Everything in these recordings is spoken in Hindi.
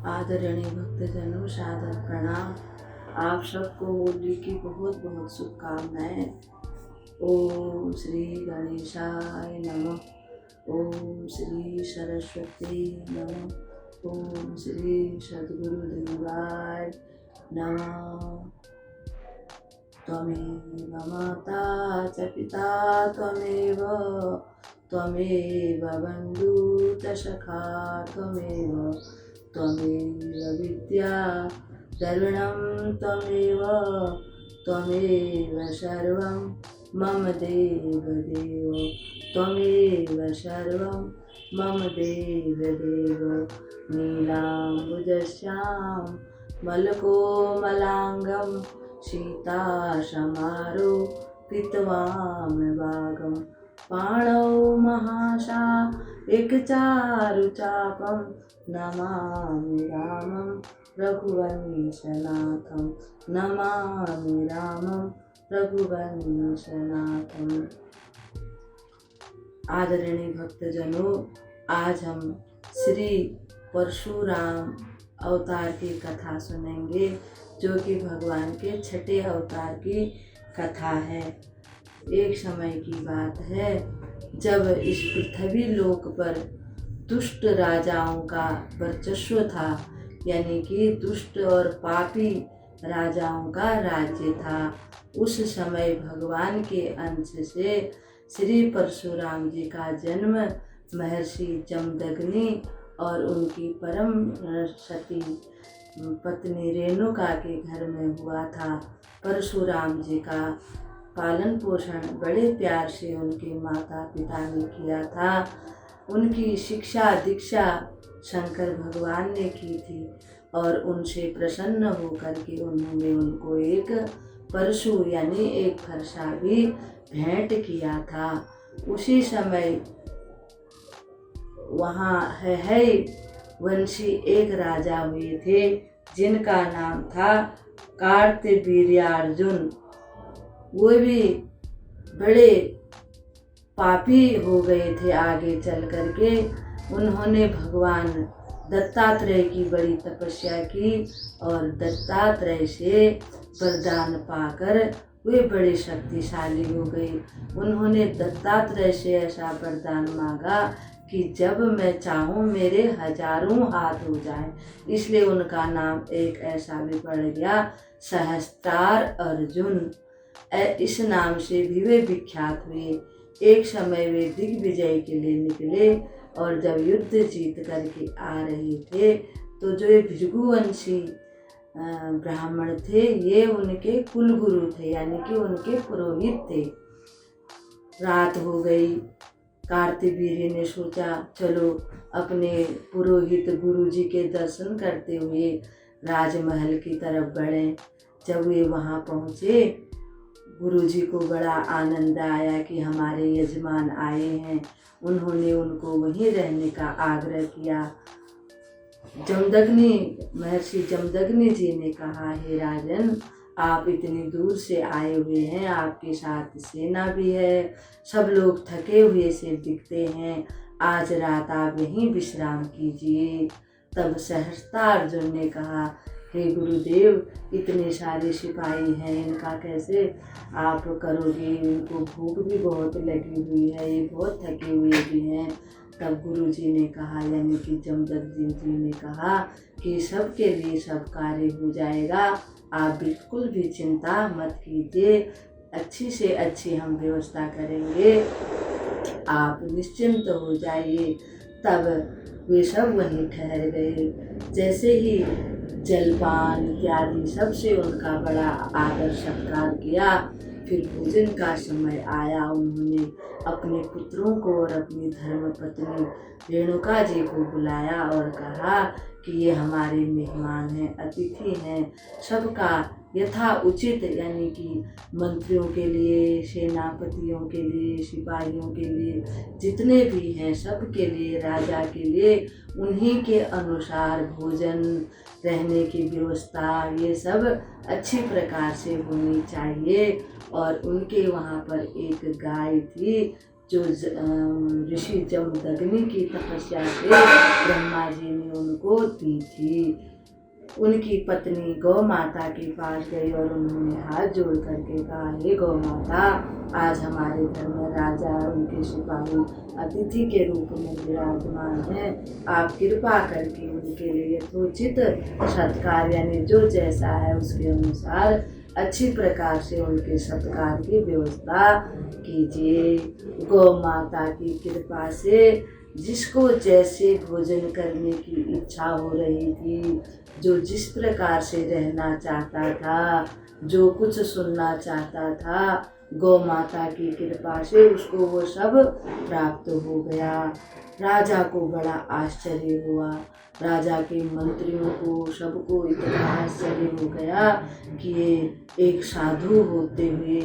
आदरणीय भक्तजनों, सादर प्रणाम। आप सबको होली की बहुत बहुत शुभकामनाएं। ओम श्री गणेशाय नमः। ओम श्री सरस्वती नमः। ओम श्री सद्गुरुदेवाय नमः। त्वमेव माता च पिता त्वमेव, त्वमेव बन्धु च सखा त्वमेव, त्वमेव विद्या द्रविणं त्वमेव, त्वमेव सर्वं मम देवदेव, त्वमेव सर्वं मम देवदेव। नीलाम्बुजश्याम मलकोमलाङ्गं सीतासमारोपितवामभागं, पाणौ महाशा एकचारुचापं, नमामि रामं रघुवंशनाथं, नमामि रामं रघुवंशनाथं। आदरणीय भक्तजनों, आज हम श्री परशुराम अवतार की कथा सुनेंगे, जो कि भगवान के छठे अवतार की कथा है। एक समय की बात है, जब इस पृथ्वी लोक पर दुष्ट राजाओं का वर्चस्व था, यानी कि दुष्ट और पापी राजाओं का राज्य था। उस समय भगवान के अंश से श्री परशुराम जी का जन्म महर्षि जमदग्नि और उनकी परम सती पत्नी रेणुका के घर में हुआ था। परशुराम जी का पालन पोषण बड़े प्यार से उनके माता पिता ने किया था। उनकी शिक्षा दीक्षा शंकर भगवान ने की थी और उनसे प्रसन्न होकर के उन्होंने उनको एक परशु यानी एक फरसा भी भेंट किया था। उसी समय वहाँ है वंशी एक राजा हुए थे, जिनका नाम था कार्तवीर्यार्जुन। वो भी बड़े पापी हो गए थे। आगे चल करके उन्होंने भगवान दत्तात्रेय की बड़ी तपस्या की और दत्तात्रेय से वरदान पाकर वे बड़े शक्तिशाली हो गए। उन्होंने दत्तात्रेय से ऐसा वरदान मांगा कि जब मैं चाहूँ मेरे हजारों हाथ हो जाए। इसलिए उनका नाम एक ऐसा भी पड़ गया, सहस्त्रार अर्जुन। इस नाम से भी वे विख्यात हुए। एक समय वे दिग्विजय के लिए निकले और जब युद्ध जीत करके आ रहे थे, तो जो ये भृगुवंशी ब्राह्मण थे, ये उनके कुलगुरु थे, यानी कि उनके पुरोहित थे। रात हो गई। कार्तवीर्य ने सोचा चलो अपने पुरोहित गुरुजी के दर्शन करते हुए राजमहल की तरफ बढ़ें। जब वे वहाँ पहुँचे, गुरुजी को बड़ा आनंद आया कि हमारे यजमान आए हैं। उन्होंने उनको वहीं रहने का आग्रह किया। महर्षि जमदग्नि जी ने कहा, हे राजन, आप इतनी दूर से आए हुए हैं, आपके साथ सेना भी है, सब लोग थके हुए से दिखते हैं, आज रात आप यहीं विश्राम कीजिए। तब सहस्त्रार्जुन ने कहा, हे गुरुदेव, इतने सारे सिपाही हैं, इनका कैसे आप करोगे? इनको भूख भी बहुत लगी हुई है, ये बहुत थके हुए भी हैं। तब गुरुजी ने कहा, यानी कि जमदग्नि जी ने कहा कि सबके लिए सब कार्य हो जाएगा, आप बिल्कुल भी चिंता मत कीजिए, अच्छी से अच्छी हम व्यवस्था करेंगे, आप निश्चिंत हो जाइए। तब वे सब वहीं ठहर गए। जैसे ही जलपान इत्यादि सबसे उनका बड़ा आदर सत्कार किया, फिर भोजन का समय आया। उन्होंने अपने पुत्रों को और अपनी धर्मपत्नी रेणुका जी को बुलाया और कहा कि ये हमारे मेहमान हैं, अतिथि हैं, सबका यथा उचित, यानी कि मंत्रियों के लिए, सेनापतियों के लिए, सिपाहियों के लिए, जितने भी हैं सबके लिए, राजा के लिए उन्हीं के अनुसार भोजन, रहने की व्यवस्था, ये सब अच्छी प्रकार से होनी चाहिए। और उनके वहाँ पर एक गाय थी जो ऋषि जमदग्नि की तपस्या से ब्रह्मा जी ने उनको दी थी। उनकी पत्नी गौ माता के पास गई और उन्होंने हाथ जोड़ करके कहा, हे गौ माता, आज हमारे घर में राजा और उनके सिपाही अतिथि के रूप में विराजमान हैं। आप कृपा करके उनके लिए यथोचित सत्कार यानी जो जैसा है उसके अनुसार अच्छी प्रकार से उनके सत्कार की व्यवस्था कीजिए। गौ माता की कृपा से जिसको जैसे भोजन करने की इच्छा हो रही थी, जो जिस प्रकार से रहना चाहता था, जो कुछ सुनना चाहता था, गौ माता की कृपा से उसको वो सब प्राप्त हो गया। राजा को बड़ा आश्चर्य हुआ। राजा के मंत्रियों को सबको इतना आश्चर्य हो गया कि ये एक साधु होते हुए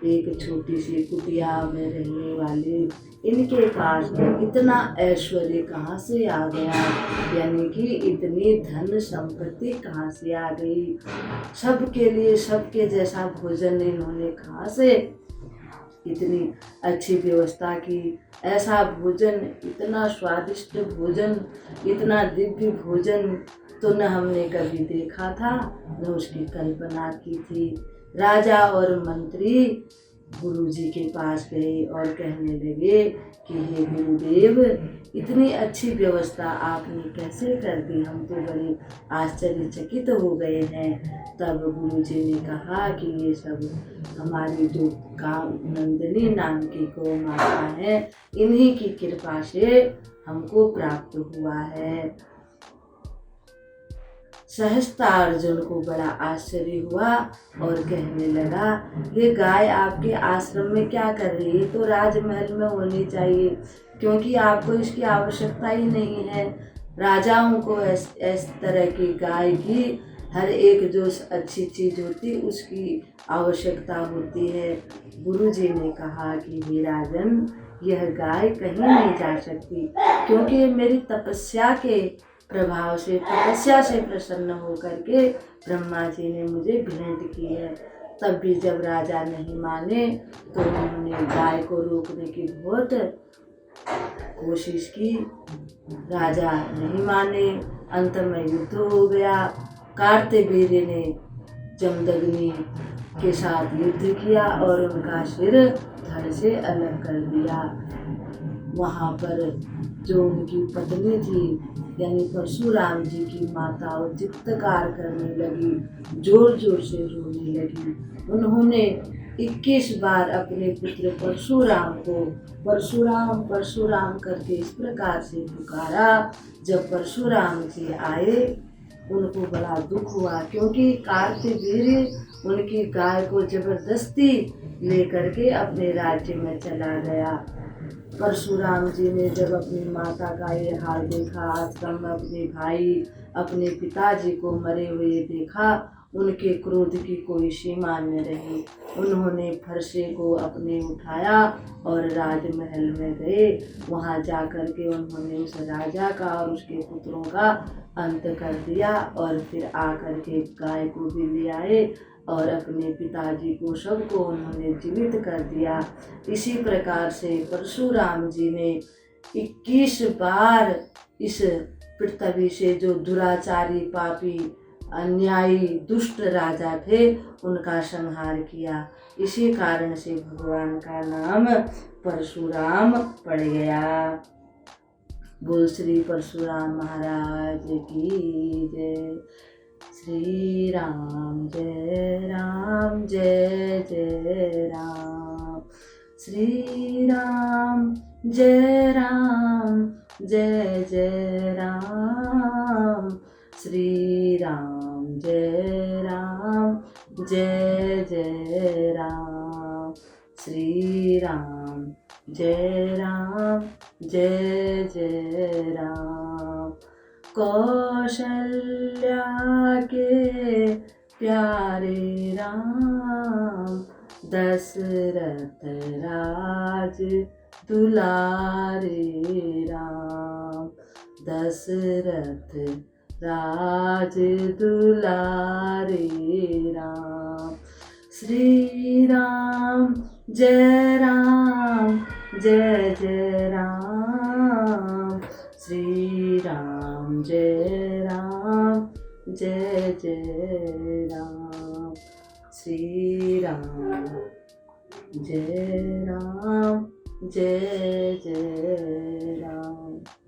एक छोटी सी कुटिया में रहने वाले इनके पास इतना ऐश्वर्य कहाँ से आ गया, यानी कि इतनी धन संपत्ति कहाँ से आ गई। सबके लिए सबके जैसा भोजन इन्होंने कहाँ से इतनी अच्छी व्यवस्था की। ऐसा भोजन, इतना स्वादिष्ट भोजन, इतना दिव्य भोजन तो न हमने कभी देखा था, न उसकी कल्पना की थी। राजा और मंत्री गुरुजी के पास गए और कहने लगे कि हे गुरुदेव, इतनी अच्छी व्यवस्था आपने कैसे कर दी, हम तो बड़े आश्चर्यचकित हो गए हैं। तब गुरुजी ने कहा कि ये सब हमारी जो नंदिनी नाम की गौ माता है, इन्हीं की कृपा से हमको प्राप्त हुआ है। सहजता अर्जुन को बड़ा आश्चर्य हुआ और कहने लगा, ये गाय आपके आश्रम में क्या कर रही है? तो राजमहल में होनी चाहिए, क्योंकि आपको इसकी आवश्यकता ही नहीं है। राजाओं को इस तरह की गाय की हर एक जो अच्छी चीज होती उसकी आवश्यकता होती है। गुरुजी ने कहा कि हे राजन, यह गाय कहीं नहीं जा सकती, क्योंकि मेरी तपस्या के प्रभाव से, तपस्या से प्रसन्न होकर के ब्रह्मा जी ने मुझे भेंट की है। तब भी जब राजा नहीं माने तो उन्होंने गाय को रोकने की बहुत कोशिश की। राजा नहीं माने, अंत में युद्ध हो गया। कार्तवीर्य ने जमदग्नि के साथ युद्ध किया और उनका सिर धड़ से अलग कर दिया। वहाँ पर जो उनकी पत्नी थी यानी परशुराम जी की माता वो चित्कार करने लगी, जोर जोर से रोने लगी। उन्होंने 21 बार अपने पुत्र परशुराम को परशुराम परशुराम करके इस प्रकार से पुकारा। जब परशुराम जी आए उनको बड़ा दुख हुआ, क्योंकि कार्तवीर्य उनकी गाय को जबरदस्ती लेकर के अपने राज्य में चला गया। परशुराम जी ने जब अपनी माता का ये हाल देखा, आश्रम में अपने भाई अपने पिताजी को मरे हुए देखा, उनके क्रोध की कोई सीमा न रही। उन्होंने फरसे को अपने उठाया और राजमहल में गए। वहां जाकर के उन्होंने उस राजा का और उसके पुत्रों का अंत कर दिया और फिर आकर के गाय को भी ले आए और अपने पिताजी को सबको उन्होंने जीवित कर दिया। इसी प्रकार से परशुराम जी ने 21 बार इस पृथ्वी से जो दुराचारी, पापी, अन्यायी, दुष्ट राजा थे उनका संहार किया। इसी कारण से भगवान का नाम परशुराम पड़ गया। बोल श्री परशुराम महाराज की जय। श्री राम जय राम जय जय राम। श्री राम जय राम जय जय राम। श्री राम जय राम जय जय राम। श्री राम जय राम जय जय राम। कौशल्या के प्यारे राम, दशरथ राज दुलारे राम। दशरथ राज दुलारे राम। श्री राम जय राम जय जय राम, श्री राम जय राम, जय जय राम, श्री राम जय राम, जय जय राम।